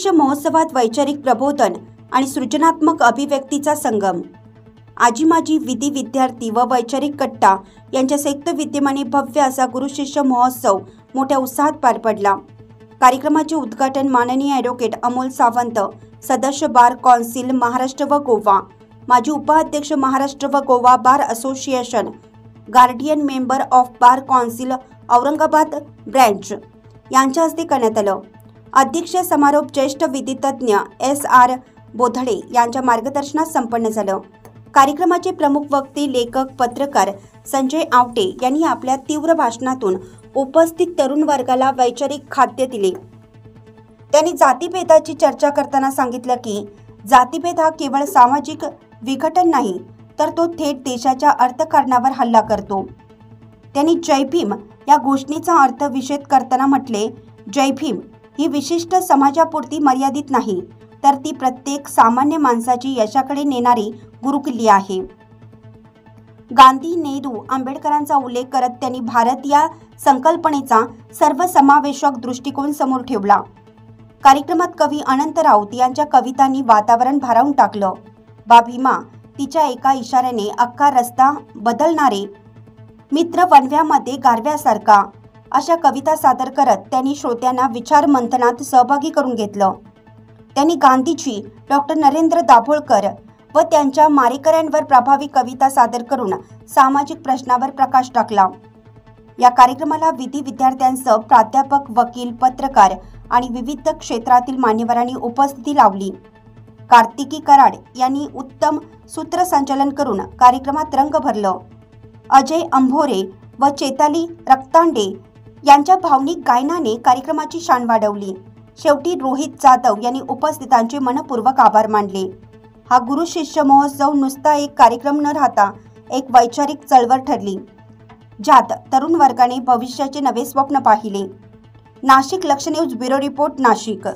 शिष्य महोत्सवात वैचारिक प्रबोधन आणि सृजनात्मक अभिव्यक्तीचा संगम। आजी माजी विधी विद्यार्थी व वैचारिक कट्टा यांच्या संयुक्त विद्यमाने भव्य असा गुरु शिष्य महोत्सव मोठ्या उत्साहात पार पडला। कार्यक्रमाचे उद्घाटन माननीय ॲडव्होकेट अमोल सावंत, सदस्य बार कौन्सिल महाराष्ट्र व गोवा, माजी उपाध्यक्ष महाराष्ट्र व Goa bar association, guardian member of bar council Aurangabad branch यांच्या हस्ते करण्यात आलं। अध्यक्ष समारोप ज्येष्ठ विधितज्ञ SR बोधडे यांच्या मार्गदर्शनात संपन्न झालं। कार्यक्रमाचे प्रमुख वक्ते, लेखक, पत्रकार संजय आवटे यांनी आपल्या तीव्र भाषणातून उपस्थित तरुण वर्गाला वैचारिक खाद्य दिले। त्यांनी जातीभेदाची चर्चा करताना सांगितलं की जातीभेद हा केवळ सामाजिक विघटन नाही, तर तो थेट देशाच्या अर्थकारणावर हल्ला करतो। त्यांनी जय भीम या घोषणेचा अर्थ विशद करताना म्हटले, जय भीम ही विशिष्ट समाजापुरती मर्यादित नाही, तर ती प्रत्येक सामान्य माणसाची यशाकडे नेणारी गुरुकिल्ली आहे। गांधी, नेहरू, आंबेडकरांचा उल्लेख करत त्यांनी भारत या संकल्पनेचा सर्वसमावेशक दृष्टिकोन समोर ठेवला। कार्यक्रमात कवी अनंत राऊत यांच्या कवितांनी वातावरण भारावून टाकलं। बा भीमा, तिच्या एका इशाऱ्याने अख्खा रस्ता बदलणारे, मित्र वणव्यामध्ये गारव्यासारखा अशा कविता सादर करत त्यांनी श्रोत्यांना विचार मंथनात सहभागी करून घेतलं। त्यांनी गांधीजी, डॉक्टर नरेंद्र दाभोळकर व त्यांच्या मारेकऱ्यांवर प्रभावी कविता सादर करून सामाजिक प्रश्नावर प्रकाश टाकला। या कार्यक्रमाला विधी विद्यार्थ्यांसह प्राध्यापक, वकील, पत्रकार आणि विविध क्षेत्रातील मान्यवरांनी उपस्थिती लावली। कार्तिकी कराड यांनी उत्तम सूत्रसंचालन करून कार्यक्रमात रंग भरलं। अजय अंभोरे व चेताली रक्तांडे यांच्या भावनिक गायनाने कार्यक्रमाची शान वाढवली। शेवटी रोहित जाधव यांनी उपस्थितांचे मनपूर्वक आभार मानले। हा गुरु शिष्य महोत्सव नुसता एक कार्यक्रम न राहता एक वैचारिक चळवळ ठरली, ज्यात तरुण वर्गाने भविष्याचे नवे स्वप्न पाहिले। नाशिक लक्ष न्यूज ब्युरो रिपोर्ट, नाशिक।